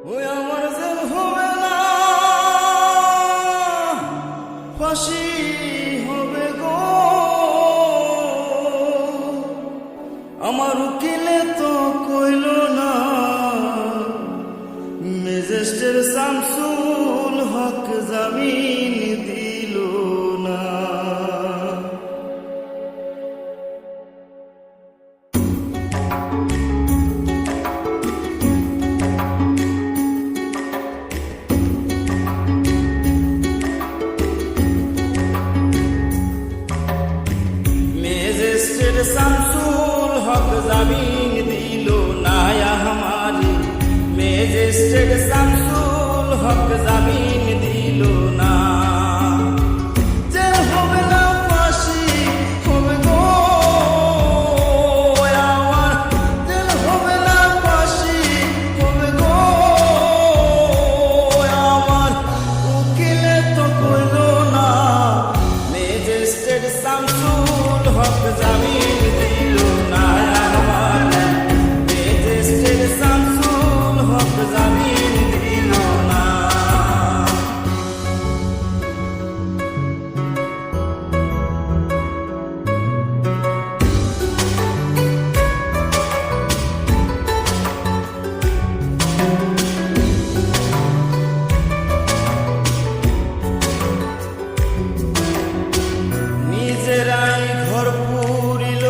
ওই আমার জেল হবে না, ফাঁসি হবে গো। আমার উকিলে তো কইল না, ম্যাজিস্ট্রেট শামসুল হক জামিন দিল না। ম্যাজিস্ট্রেট শামসুল হক জামিন দিল না আমারে, ম্যাজিস্ট্রেট শামসুল হক জামিন দিল না। জেল হবে না, ফাঁসি হবে গো আমার, জেল হবে না, ফাঁসি হবে গো আমার। উকিলে তো কইল না, ম্যাজিস্ট্রেট শামসুল হক জামিন দিল না আমারে, ম্যাজিস্ট্রেট শামসুল হক জামিন দিল না। নিজেরাই ঘর পুরিল,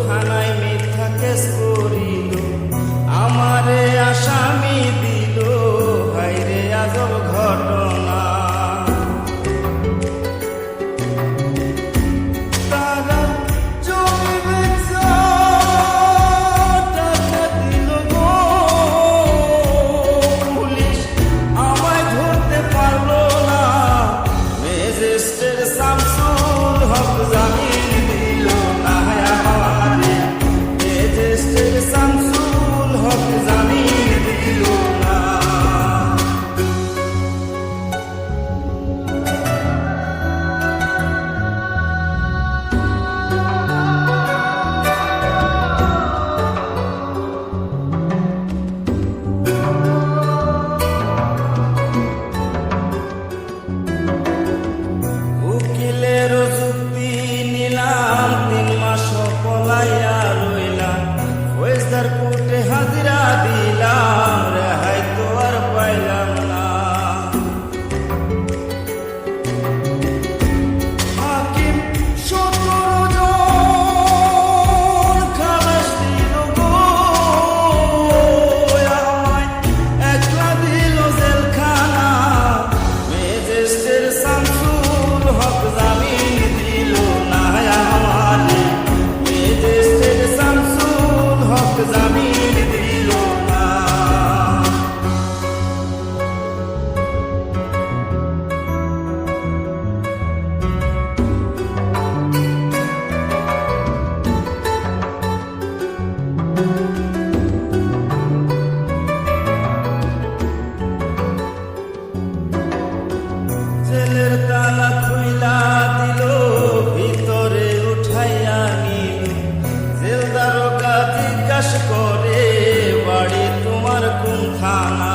থানায় মিথ্যা কেস করিল, আমারে আসামি দিল, হায়রে আজব ঘটনা। তারা জমি বেচা টাকা দিল গো, পুলিশ আমায় ধরতে পারলো না, ম্যাজিস্ট্রেট শামসুল হক জামিন দিল না আমারে, ম্যাজিস্ট্রেট শামসুল হক জামিন দিল না। উকিলের যুক্তি নিলাম, 3 মাস পলাইয়া রইলাম, ফৌজদার কোর্টে হাজিরা দিলাম, রেহাই তো আর পাইলাম না। হাকিম 17 জন খালাস দিল গো আমায়, একলা দিল জেলখানা, ম্যাজিস্ট্রেট শামসুল হক জামিন দিল না আমারে, ম্যাজিস্ট্রেট শামসুল হক জামিন দিল না। জেলের তালা খুইলা দিল, ভিতরে উঠাইয়া নিল, জেলদারোগা জিজ্ঞাসা করে, বাড়ি তোমার কোন থানা?